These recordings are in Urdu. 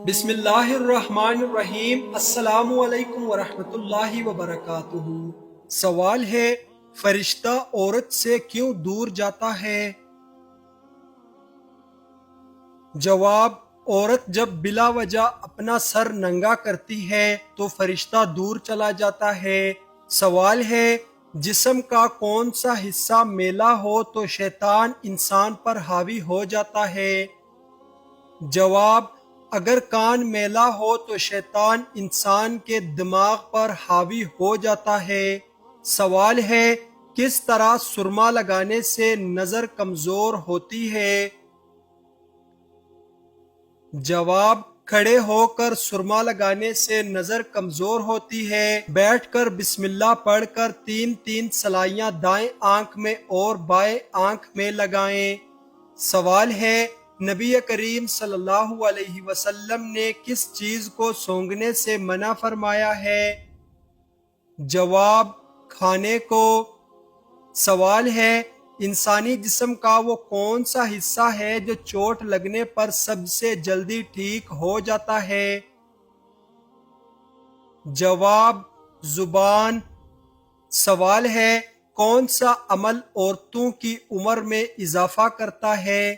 بسم اللہ الرحمن الرحیم۔ السلام علیکم ورحمۃ اللہ وبرکاتہ۔ سوال ہے، فرشتہ عورت سے کیوں دور جاتا ہے؟ جواب، عورت جب بلا وجہ اپنا سر ننگا کرتی ہے تو فرشتہ دور چلا جاتا ہے۔ سوال ہے، جسم کا کون سا حصہ میلا ہو تو شیطان انسان پر حاوی ہو جاتا ہے؟ جواب، اگر کان میلا ہو تو شیطان انسان کے دماغ پر حاوی ہو جاتا ہے۔ سوال ہے، کس طرح سرما لگانے سے نظر کمزور ہوتی ہے؟ جواب، کھڑے ہو کر سرما لگانے سے نظر کمزور ہوتی ہے۔ بیٹھ کر بسم اللہ پڑھ کر تین تین سلائیاں دائیں آنکھ میں اور بائیں آنکھ میں لگائیں۔ سوال ہے، نبی کریم صلی اللہ علیہ وسلم نے کس چیز کو سونگھنے سے منع فرمایا ہے؟ جواب، کھانے کو۔ سوال ہے، انسانی جسم کا وہ کون سا حصہ ہے جو چوٹ لگنے پر سب سے جلدی ٹھیک ہو جاتا ہے؟ جواب، زبان۔ سوال ہے، کون سا عمل عورتوں کی عمر میں اضافہ کرتا ہے؟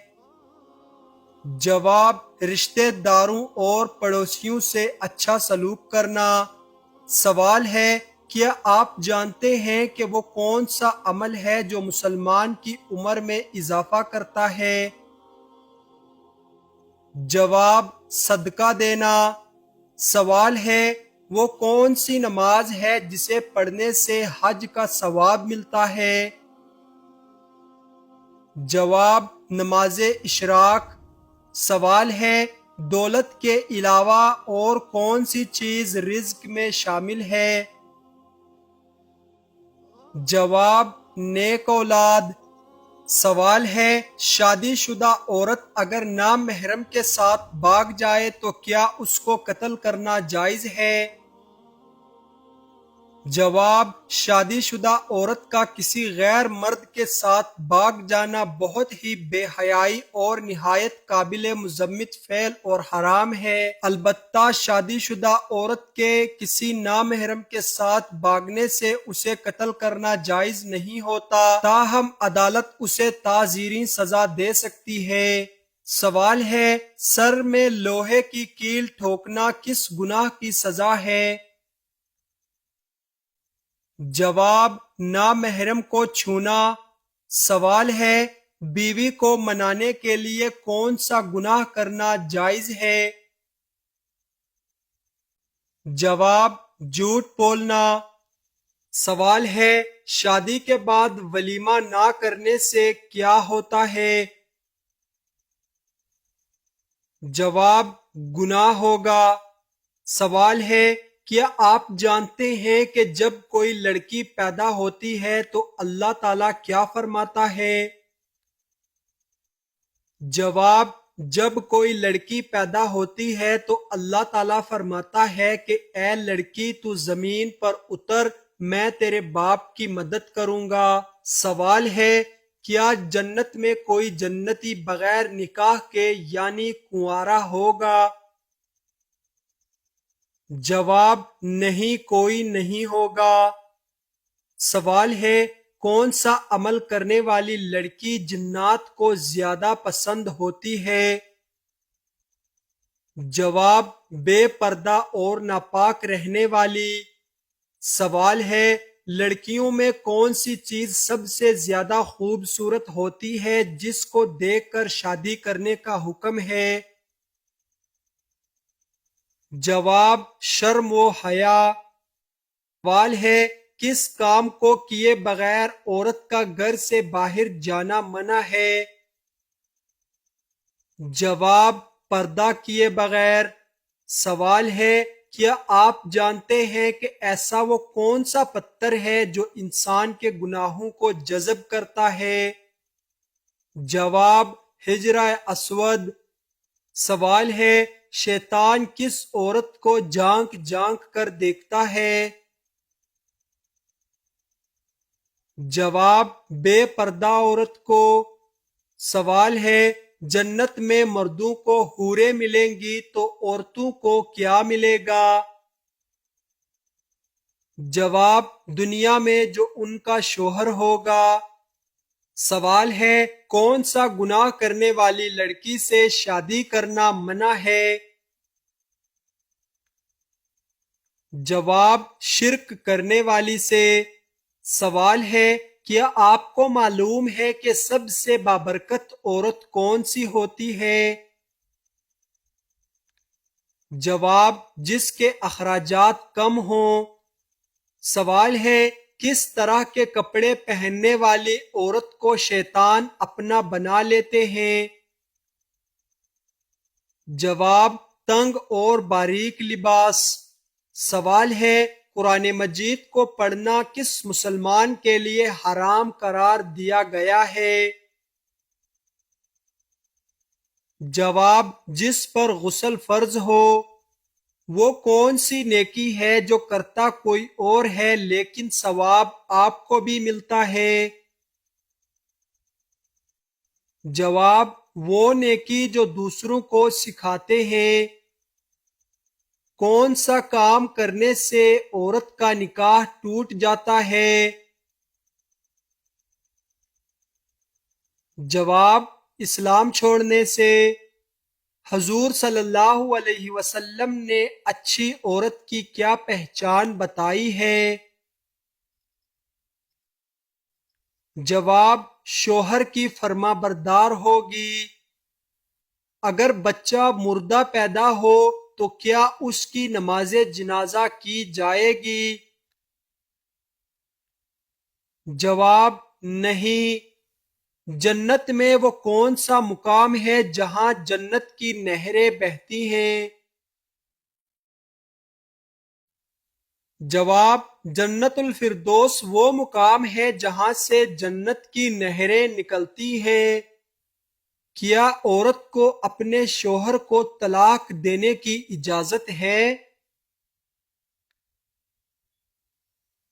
جواب، رشتہ داروں اور پڑوسیوں سے اچھا سلوک کرنا۔ سوال ہے، کیا آپ جانتے ہیں کہ وہ کون سا عمل ہے جو مسلمان کی عمر میں اضافہ کرتا ہے؟ جواب، صدقہ دینا۔ سوال ہے، وہ کون سی نماز ہے جسے پڑھنے سے حج کا ثواب ملتا ہے؟ جواب، نماز اشراق۔ سوال ہے، دولت کے علاوہ اور کون سی چیز رزق میں شامل ہے؟ جواب، نیک اولاد۔ سوال ہے، شادی شدہ عورت اگر نامحرم کے ساتھ بھاگ جائے تو کیا اس کو قتل کرنا جائز ہے؟ جواب، شادی شدہ عورت کا کسی غیر مرد کے ساتھ بھاگ جانا بہت ہی بے حیائی اور نہایت قابل مذمت فعل اور حرام ہے۔ البتہ شادی شدہ عورت کے کسی نامحرم کے ساتھ بھاگنے سے اسے قتل کرنا جائز نہیں ہوتا، تاہم عدالت اسے تعزیری سزا دے سکتی ہے۔ سوال ہے، سر میں لوہے کی کیل ٹھوکنا کس گناہ کی سزا ہے؟ جواب، نامحرم کو چھونا۔ سوال ہے، بیوی کو منانے کے لیے کون سا گناہ کرنا جائز ہے؟ جواب، جھوٹ بولنا۔ سوال ہے، شادی کے بعد ولیمہ نہ کرنے سے کیا ہوتا ہے؟ جواب، گناہ ہوگا۔ سوال ہے، کیا آپ جانتے ہیں کہ جب کوئی لڑکی پیدا ہوتی ہے تو اللہ تعالیٰ کیا فرماتا ہے؟ جواب، جب کوئی لڑکی پیدا ہوتی ہے تو اللہ تعالیٰ فرماتا ہے کہ اے لڑکی تو زمین پر اتر، میں تیرے باپ کی مدد کروں گا۔ سوال ہے، کیا جنت میں کوئی جنتی بغیر نکاح کے یعنی کنوارا ہوگا؟ جواب، نہیں، کوئی نہیں ہوگا۔ سوال ہے، کون سا عمل کرنے والی لڑکی جنات کو زیادہ پسند ہوتی ہے؟ جواب، بے پردہ اور ناپاک رہنے والی۔ سوال ہے، لڑکیوں میں کون سی چیز سب سے زیادہ خوبصورت ہوتی ہے جس کو دیکھ کر شادی کرنے کا حکم ہے؟ جواب، شرم و حیا۔ سوال ہے، کس کام کو کیے بغیر عورت کا گھر سے باہر جانا منع ہے؟ جواب، پردہ کیے بغیر۔ سوال ہے، کیا آپ جانتے ہیں کہ ایسا وہ کون سا پتھر ہے جو انسان کے گناہوں کو جذب کرتا ہے؟ جواب، حجرہ اسود۔ سوال ہے، شیطان کس عورت کو جھانک جھانک کر دیکھتا ہے؟ جواب، بے پردہ عورت کو۔ سوال ہے، جنت میں مردوں کو حوریں ملیں گی تو عورتوں کو کیا ملے گا؟ جواب: دنیا میں جو ان کا شوہر ہوگا۔ سوال ہے: کون سا گناہ کرنے والی لڑکی سے شادی کرنا منع ہے؟ جواب: شرک کرنے والی سے۔ سوال ہے: کیا آپ کو معلوم ہے کہ سب سے بابرکت عورت کون سی ہوتی ہے؟ جواب: جس کے اخراجات کم ہوں۔ سوال ہے: کس طرح کے کپڑے پہننے والی عورت کو شیطان اپنا بنا لیتے ہیں؟ جواب: تنگ اور باریک لباس۔ سوال ہے: قرآن مجید کو پڑھنا کس مسلمان کے لیے حرام قرار دیا گیا ہے؟ جواب: جس پر غسل فرض ہو۔ وہ کون سی نیکی ہے جو کرتا کوئی اور ہے لیکن ثواب آپ کو بھی ملتا ہے؟ جواب: وہ نیکی جو دوسروں کو سکھاتے ہیں۔ کون سا کام کرنے سے عورت کا نکاح ٹوٹ جاتا ہے؟ جواب: اسلام چھوڑنے سے۔ حضور صلی اللہ علیہ وسلم نے اچھی عورت کی کیا پہچان بتائی ہے؟ جواب: شوہر کی فرما بردار ہوگی۔ اگر بچہ مردہ پیدا ہو تو کیا اس کی نماز جنازہ کی جائے گی؟ جواب: نہیں۔ جنت میں وہ کون سا مقام ہے جہاں جنت کی نہریں بہتی ہیں؟ جواب: جنت الفردوس وہ مقام ہے جہاں سے جنت کی نہریں نکلتی ہیں۔ کیا عورت کو اپنے شوہر کو طلاق دینے کی اجازت ہے؟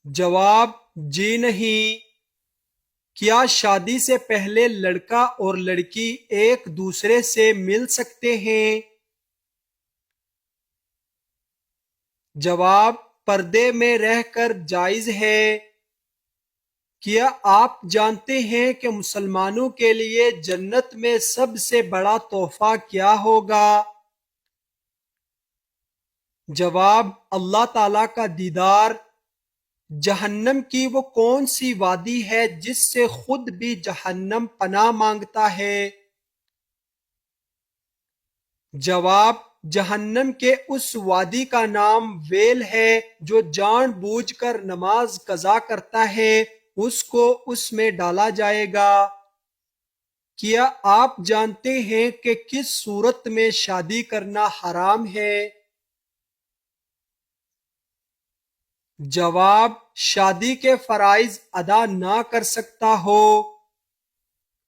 جواب: جی نہیں۔ کیا شادی سے پہلے لڑکا اور لڑکی ایک دوسرے سے مل سکتے ہیں؟ جواب: پردے میں رہ کر جائز ہے۔ کیا آپ جانتے ہیں کہ مسلمانوں کے لیے جنت میں سب سے بڑا تحفہ کیا ہوگا؟ جواب: اللہ تعالیٰ کا دیدار۔ جہنم کی وہ کون سی وادی ہے جس سے خود بھی جہنم پناہ مانگتا ہے؟ جواب: جہنم کے اس وادی کا نام ویل ہے۔ جو جان بوجھ کر نماز قضا کرتا ہے اس کو اس میں ڈالا جائے گا۔ کیا آپ جانتے ہیں کہ کس صورت میں شادی کرنا حرام ہے؟ جواب: شادی کے فرائض ادا نہ کر سکتا ہو۔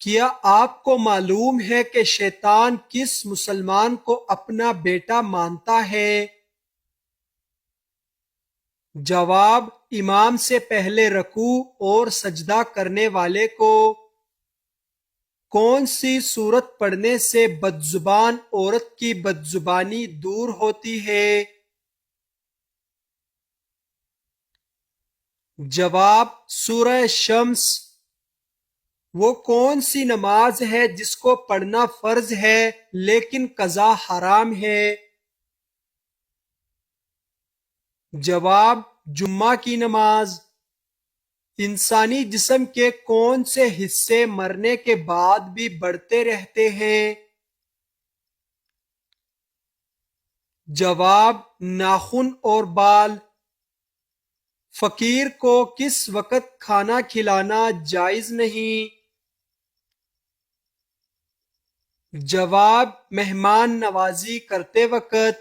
کیا آپ کو معلوم ہے کہ شیطان کس مسلمان کو اپنا بیٹا مانتا ہے؟ جواب: امام سے پہلے رکوع اور سجدہ کرنے والے کو۔ کون سی سورت پڑھنے سے بدزبان عورت کی بدزبانی دور ہوتی ہے؟ جواب: سورہ شمس۔ وہ کون سی نماز ہے جس کو پڑھنا فرض ہے لیکن قضا حرام ہے؟ جواب: جمعہ کی نماز۔ انسانی جسم کے کون سے حصے مرنے کے بعد بھی بڑھتے رہتے ہیں؟ جواب: ناخن اور بال۔ فقیر کو کس وقت کھانا کھلانا جائز نہیں؟ جواب: مہمان نوازی کرتے وقت۔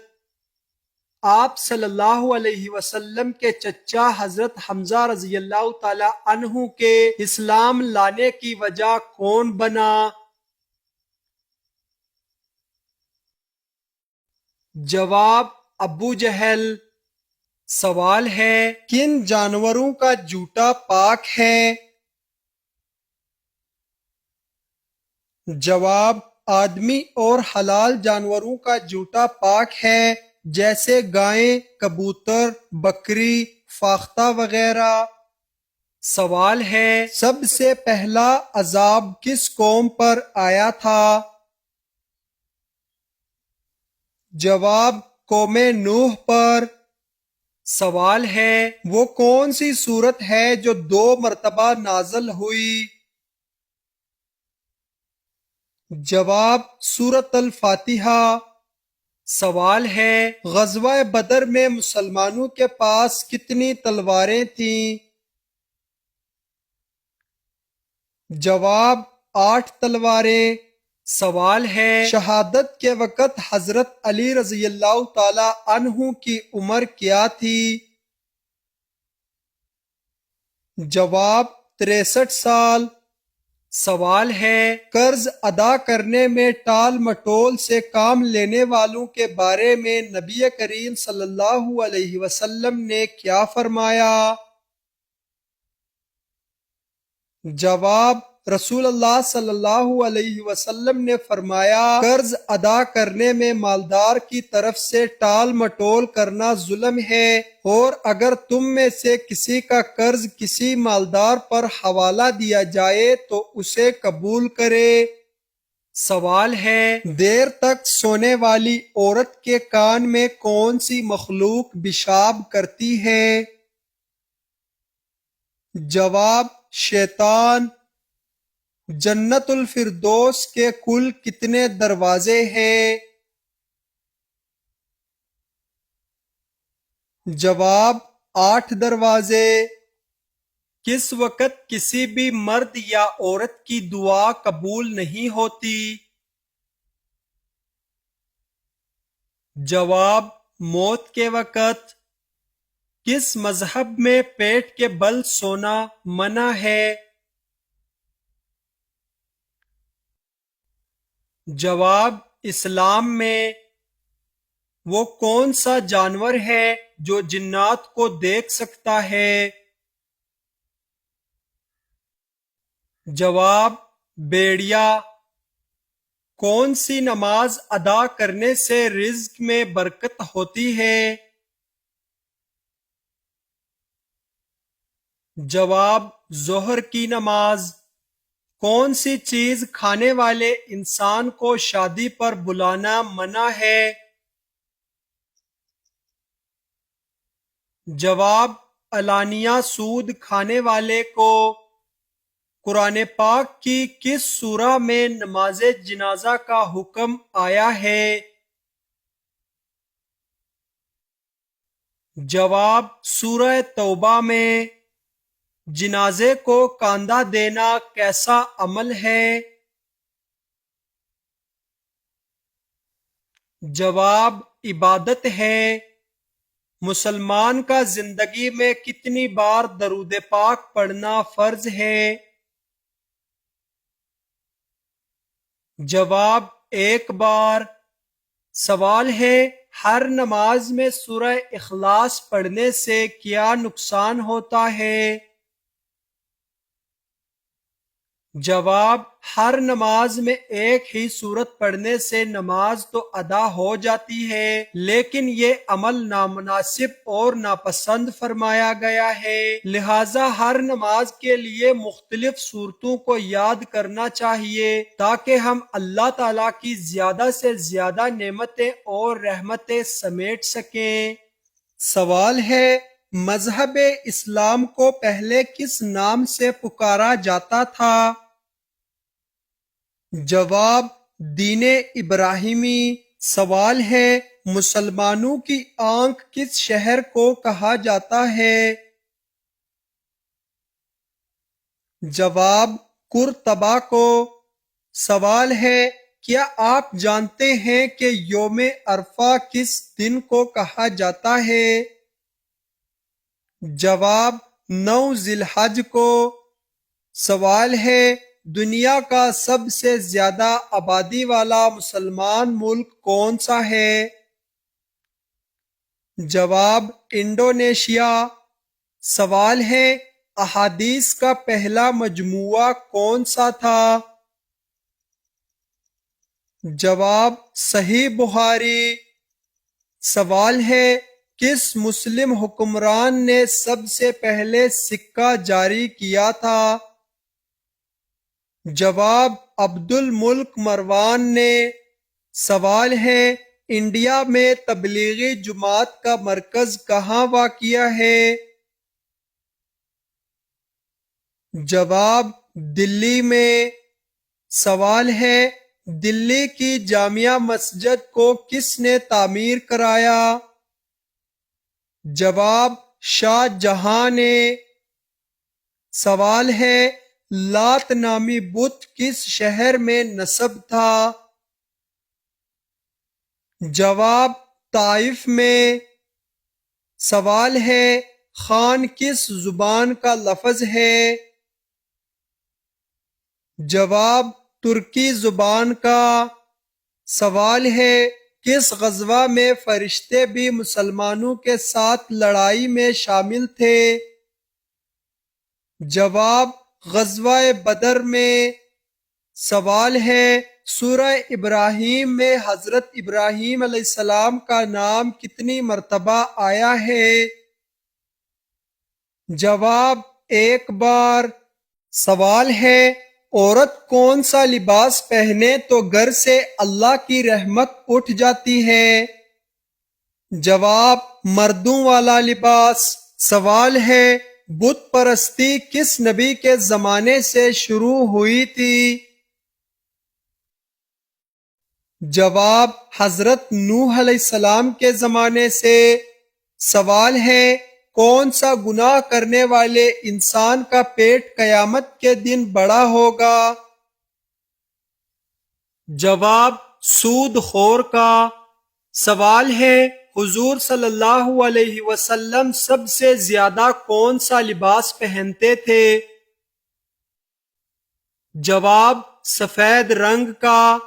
آپ صلی اللہ علیہ وسلم کے چچا حضرت حمزہ رضی اللہ تعالی عنہ کے اسلام لانے کی وجہ کون بنا؟ جواب: ابو جہل۔ سوال ہے: کن جانوروں کا جوتا پاک ہے؟ جواب: آدمی اور حلال جانوروں کا جوتا پاک ہے، جیسے گائیں، کبوتر، بکری، فاختہ وغیرہ۔ سوال ہے، سب سے پہلا عذاب کس قوم پر آیا تھا؟ جواب، قوم نوح پر۔ سوال ہے، وہ کون سی سورت ہے جو 2 مرتبہ نازل ہوئی؟ جواب، سورۃ الفاتحہ۔ سوال ہے، غزوہ بدر میں مسلمانوں کے پاس کتنی تلواریں تھیں؟ جواب، 8 تلواریں۔ سوال ہے، شہادت کے وقت حضرت علی رضی اللہ تعالی عنہ کی عمر کیا تھی؟ جواب، 63 سال۔ سوال ہے، قرض ادا کرنے میں ٹال مٹول سے کام لینے والوں کے بارے میں نبی کریم صلی اللہ علیہ وسلم نے کیا فرمایا؟ جواب، رسول اللہ صلی اللہ علیہ وسلم نے فرمایا، قرض ادا کرنے میں مالدار کی طرف سے ٹال مٹول کرنا ظلم ہے، اور اگر تم میں سے کسی کا قرض کسی مالدار پر حوالہ دیا جائے تو اسے قبول کرے۔ سوال ہے، دیر تک سونے والی عورت کے کان میں کون سی مخلوق پیشاب کرتی ہے؟ جواب، شیطان۔ جنت الفردوس کے کل کتنے دروازے ہیں؟ جواب، 8 دروازے۔ کس وقت کسی بھی مرد یا عورت کی دعا قبول نہیں ہوتی؟ جواب، موت کے وقت۔ کس مذہب میں پیٹ کے بل سونا منع ہے؟ جواب، اسلام میں۔ وہ کون سا جانور ہے جو جنات کو دیکھ سکتا ہے؟ جواب، بھیڑیا۔ کون سی نماز ادا کرنے سے رزق میں برکت ہوتی ہے؟ جواب، ظہر کی نماز۔ کون سی چیز کھانے والے انسان کو شادی پر بلانا منع ہے؟ جواب، علانیہ سود کھانے والے کو۔ قرآن پاک کی کس سورہ میں نماز جنازہ کا حکم آیا ہے؟ جواب، سورہ توبہ میں۔ جنازے کو کاندھا دینا کیسا عمل ہے؟ جواب، عبادت ہے۔ مسلمان کا زندگی میں کتنی بار درود پاک پڑھنا فرض ہے؟ جواب، 1 بار۔ سوال ہے، ہر نماز میں سورہ اخلاص پڑھنے سے کیا نقصان ہوتا ہے؟ جواب، ہر نماز میں ایک ہی سورت پڑھنے سے نماز تو ادا ہو جاتی ہے، لیکن یہ عمل نامناسب اور ناپسند فرمایا گیا ہے، لہذا ہر نماز کے لیے مختلف سورتوں کو یاد کرنا چاہیے تاکہ ہم اللہ تعالیٰ کی زیادہ سے زیادہ نعمتیں اور رحمتیں سمیٹ سکیں۔ سوال ہے، مذہب اسلام کو پہلے کس نام سے پکارا جاتا تھا؟ جواب، دین ابراہیمی۔ سوال ہے، مسلمانوں کی آنکھ کس شہر کو کہا جاتا ہے؟ جواب، قرطبہ کو۔ سوال ہے، کیا آپ جانتے ہیں کہ یوم عرفہ کس دن کو کہا جاتا ہے؟ جواب، 9 ذی الحج کو۔ سوال ہے، دنیا کا سب سے زیادہ آبادی والا مسلمان ملک کون سا ہے؟ جواب، انڈونیشیا۔ سوال ہے، احادیث کا پہلا مجموعہ کون سا تھا؟ جواب صحیح بخاری۔ سوال ہے کس مسلم حکمران نے سب سے پہلے سکہ جاری کیا تھا؟ جواب عبد الملک مروان نے۔ سوال ہے انڈیا میں تبلیغی جماعت کا مرکز کہاں واقع ہے؟ جواب دلی میں۔ سوال ہے دلی کی جامع مسجد کو کس نے تعمیر کرایا؟ جواب شاہ جہاں نے۔ سوال ہے لات نامی بت کس شہر میں نصب تھا؟ جواب طائف میں۔ سوال ہے خان کس زبان کا لفظ ہے؟ جواب ترکی زبان کا۔ سوال ہے کس غزوہ میں فرشتے بھی مسلمانوں کے ساتھ لڑائی میں شامل تھے؟ جواب غزوہ بدر میں۔ سوال ہے سورہ ابراہیم میں حضرت ابراہیم علیہ السلام کا نام کتنی مرتبہ آیا ہے؟ جواب ایک بار۔ سوال ہے عورت کون سا لباس پہنے تو گھر سے اللہ کی رحمت اٹھ جاتی ہے؟ جواب مردوں والا لباس۔ سوال ہے بت پرستی کس نبی کے زمانے سے شروع ہوئی تھی؟ جواب حضرت نوح علیہ السلام کے زمانے سے۔ سوال ہے کون سا گناہ کرنے والے انسان کا پیٹ قیامت کے دن بڑا ہوگا؟ جواب سود خور کا۔ سوال ہے حضور صلی اللہ علیہ وسلم سب سے زیادہ کون سا لباس پہنتے تھے؟ جواب سفید رنگ کا۔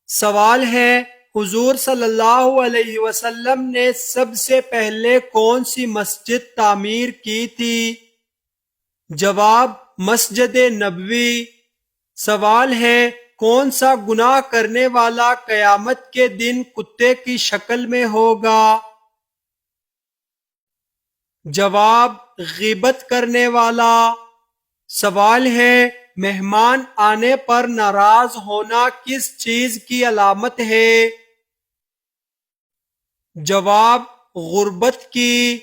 سوال ہے حضور صلی اللہ علیہ وسلم نے سب سے پہلے کون سی مسجد تعمیر کی تھی؟ جواب مسجد نبوی۔ سوال ہے کون سا گناہ کرنے والا قیامت کے دن کتے کی شکل میں ہوگا؟ جواب غیبت کرنے والا۔ سوال ہے مہمان آنے پر ناراض ہونا کس چیز کی علامت ہے؟ جواب غربت کی۔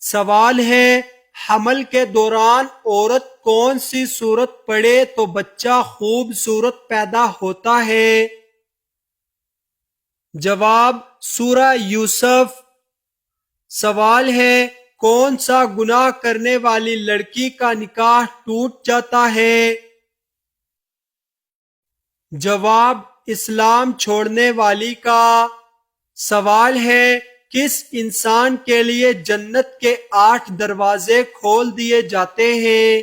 سوال ہے حمل کے دوران عورت کون سی سورت پڑھے تو بچہ خوبصورت پیدا ہوتا ہے؟ جواب سورہ یوسف۔ سوال ہے کون سا گناہ کرنے والی لڑکی کا نکاح ٹوٹ جاتا ہے؟ جواب اسلام چھوڑنے والی کا۔ سوال ہے کس انسان کے لیے جنت کے 8 دروازے کھول دیے جاتے ہیں؟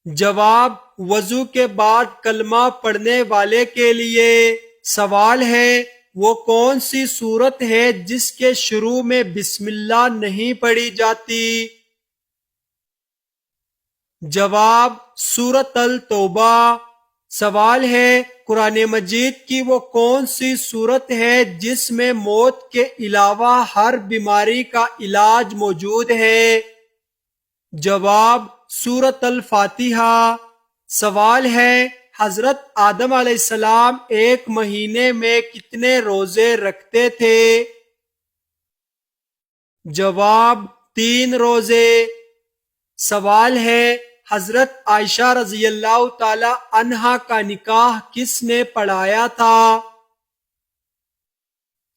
جواب وضو کے بعد کلمہ پڑھنے والے کے لیے۔ سوال ہے وہ کون سی سورت ہے جس کے شروع میں بسم اللہ نہیں پڑھی جاتی؟ جواب سورۃ التوبہ۔ سوال ہے قرآن مجید کی وہ کون سی سورت ہے جس میں موت کے علاوہ ہر بیماری کا علاج موجود ہے؟ جواب سورۃ الفاتحہ۔ سوال ہے حضرت آدم علیہ السلام ایک مہینے میں کتنے روزے رکھتے تھے؟ جواب 3 روزے۔ سوال ہے حضرت عائشہ رضی اللہ تعالی عنہا کا نکاح کس نے پڑھایا تھا؟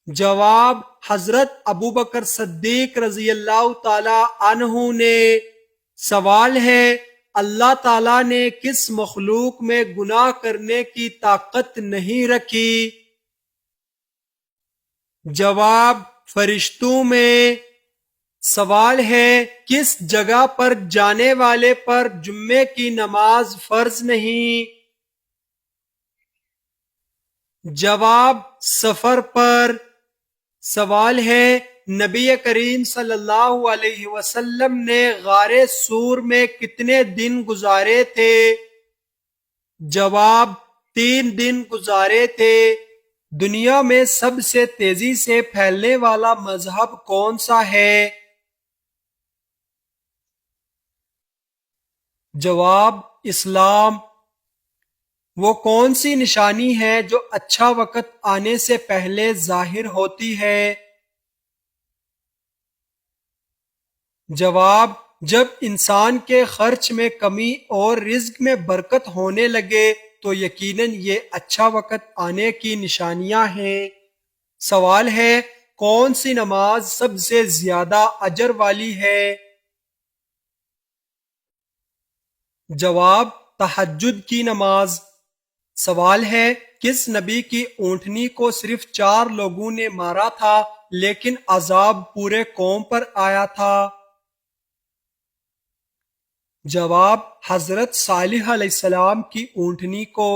جواب حضرت ابوبکر صدیق رضی اللہ تعالی عنہ نے۔ سوال ہے اللہ تعالیٰ نے کس مخلوق میں گناہ کرنے کی طاقت نہیں رکھی؟ جواب فرشتوں میں۔ سوال ہے کس جگہ پر جانے والے پر جمعے کی نماز فرض نہیں؟ جواب سفر پر۔ سوال ہے نبی کریم صلی اللہ علیہ وسلم نے غار سور میں کتنے دن گزارے تھے؟ جواب 3 دن گزارے تھے۔ دنیا میں سب سے تیزی سے پھیلنے والا مذہب کون سا ہے؟ جواب اسلام۔ وہ کون سی نشانی ہے جو اچھا وقت آنے سے پہلے ظاہر ہوتی ہے؟ جواب جب انسان کے خرچ میں کمی اور رزق میں برکت ہونے لگے تو یقیناً یہ اچھا وقت آنے کی نشانیاں ہیں۔ سوال ہے کون سی نماز سب سے زیادہ اجر والی ہے؟ جواب تہجد کی نماز۔ سوال ہے کس نبی کی اونٹنی کو صرف 4 لوگوں نے مارا تھا لیکن عذاب پورے قوم پر آیا تھا؟ جواب حضرت صالح علیہ السلام کی اونٹنی کو۔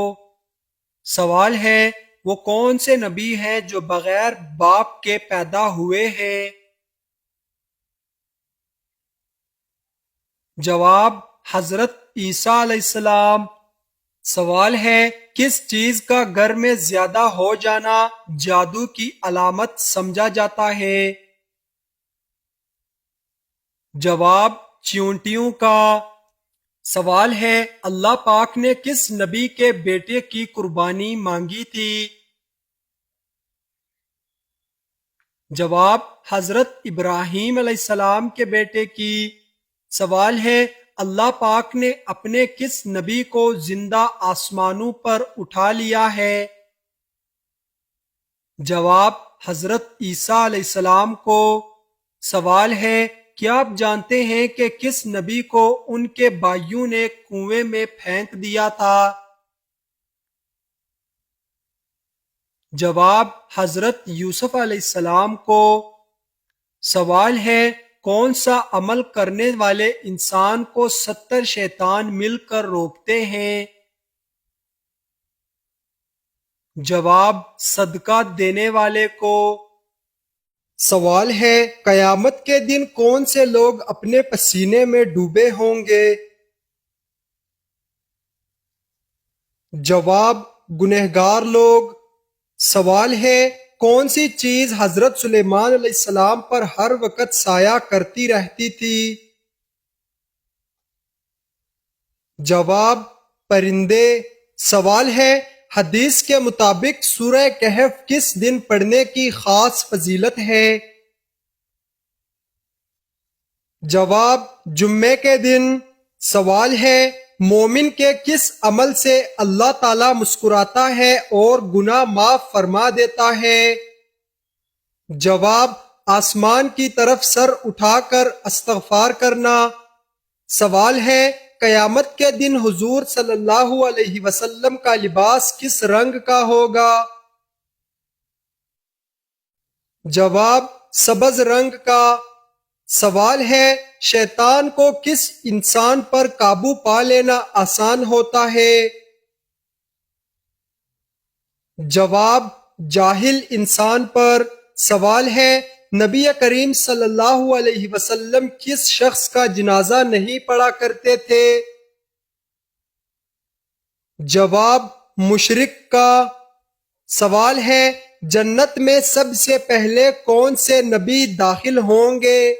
سوال ہے وہ کون سے نبی ہیں جو بغیر باپ کے پیدا ہوئے ہیں؟ جواب حضرت عیسیٰ علیہ السلام۔ سوال ہے کس چیز کا گھر میں زیادہ ہو جانا جادو کی علامت سمجھا جاتا ہے؟ جواب چیونٹیوں کا۔ سوال ہے اللہ پاک نے کس نبی کے بیٹے کی قربانی مانگی تھی؟ جواب حضرت ابراہیم علیہ السلام کے بیٹے کی۔ سوال ہے اللہ پاک نے اپنے کس نبی کو زندہ آسمانوں پر اٹھا لیا ہے؟ جواب حضرت عیسیٰ علیہ السلام کو۔ سوال ہے کیا آپ جانتے ہیں کہ کس نبی کو ان کے بھائیوں نے کنویں میں پھینک دیا تھا؟ جواب حضرت یوسف علیہ السلام کو۔ سوال ہے کون سا عمل کرنے والے انسان کو 70 شیطان مل کر روکتے ہیں؟ جواب صدقہ دینے والے کو۔ سوال ہے قیامت کے دن کون سے لوگ اپنے پسینے میں ڈوبے ہوں گے؟ جواب گنہگار لوگ۔ سوال ہے کون سی چیز حضرت سلیمان علیہ السلام پر ہر وقت سایہ کرتی رہتی تھی؟ جواب پرندے۔ سوال ہے حدیث کے مطابق سورہ کہف کس دن پڑھنے کی خاص فضیلت ہے؟ جواب جمعے کے دن۔ سوال ہے مومن کے کس عمل سے اللہ تعالی مسکراتا ہے اور گناہ معاف فرما دیتا ہے؟ جواب آسمان کی طرف سر اٹھا کر استغفار کرنا۔ سوال ہے قیامت کے دن حضور صلی اللہ علیہ وسلم کا لباس کس رنگ کا ہوگا؟ جواب سبز رنگ کا۔ سوال ہے شیطان کو کس انسان پر قابو پا لینا آسان ہوتا ہے؟ جواب جاہل انسان پر۔ سوال ہے نبی کریم صلی اللہ علیہ وسلم کس شخص کا جنازہ نہیں پڑھا کرتے تھے؟ جواب مشرک کا۔ سوال ہے جنت میں سب سے پہلے کون سے نبی داخل ہوں گے؟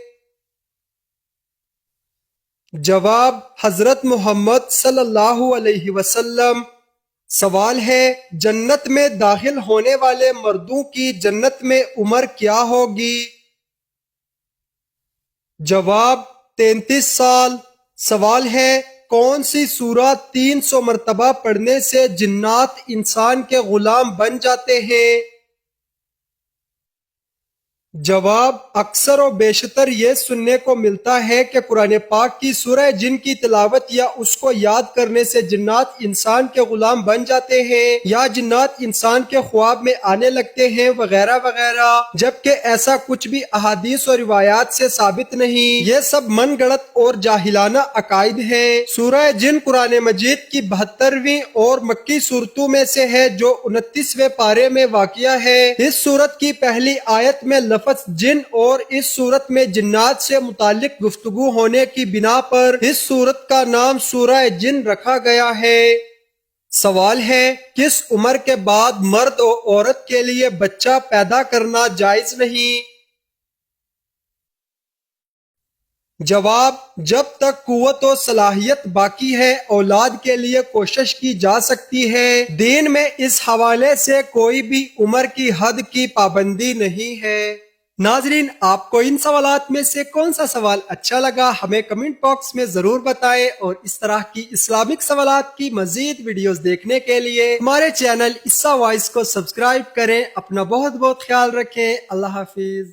جواب حضرت محمد صلی اللہ علیہ وسلم۔ سوال ہے جنت میں داخل ہونے والے مردوں کی جنت میں عمر کیا ہوگی؟ جواب 33 سال۔ سوال ہے کون سی سورت 300 مرتبہ پڑھنے سے جنات انسان کے غلام بن جاتے ہیں؟ جواب اکثر و بیشتر یہ سننے کو ملتا ہے کہ قرآن پاک کی سورہ جن کی تلاوت یا اس کو یاد کرنے سے جنات انسان کے غلام بن جاتے ہیں یا جنات انسان کے خواب میں آنے لگتے ہیں وغیرہ وغیرہ، جبکہ ایسا کچھ بھی احادیث اور روایات سے ثابت نہیں۔ یہ سب من گڑت اور جاہلانہ عقائد ہیں۔ سورہ جن قرآن مجید کی 72ویں اور مکی صورتوں میں سے ہے جو 29ویں پارے میں واقع ہے۔ اس سورت کی پہلی آیت میں لفظ جن اور اس صورت میں جنات سے متعلق گفتگو ہونے کی بنا پر اس صورت کا نام سورہ جن رکھا گیا ہے۔ سوال ہے، کس عمر کے بعد مرد اور عورت کے لیے بچہ پیدا کرنا جائز نہیں؟ جواب، جب تک قوت و صلاحیت باقی ہے اولاد کے لیے کوشش کی جا سکتی ہے۔ دین میں اس حوالے سے کوئی بھی عمر کی حد کی پابندی نہیں ہے۔ ناظرین، آپ کو ان سوالات میں سے کون سا سوال اچھا لگا ہمیں کمنٹ باکس میں ضرور بتائیں، اور اس طرح کی اسلامک سوالات کی مزید ویڈیوز دیکھنے کے لیے ہمارے چینل عیسیٰ وائس کو سبسکرائب کریں۔ اپنا بہت بہت خیال رکھیں۔ اللہ حافظ۔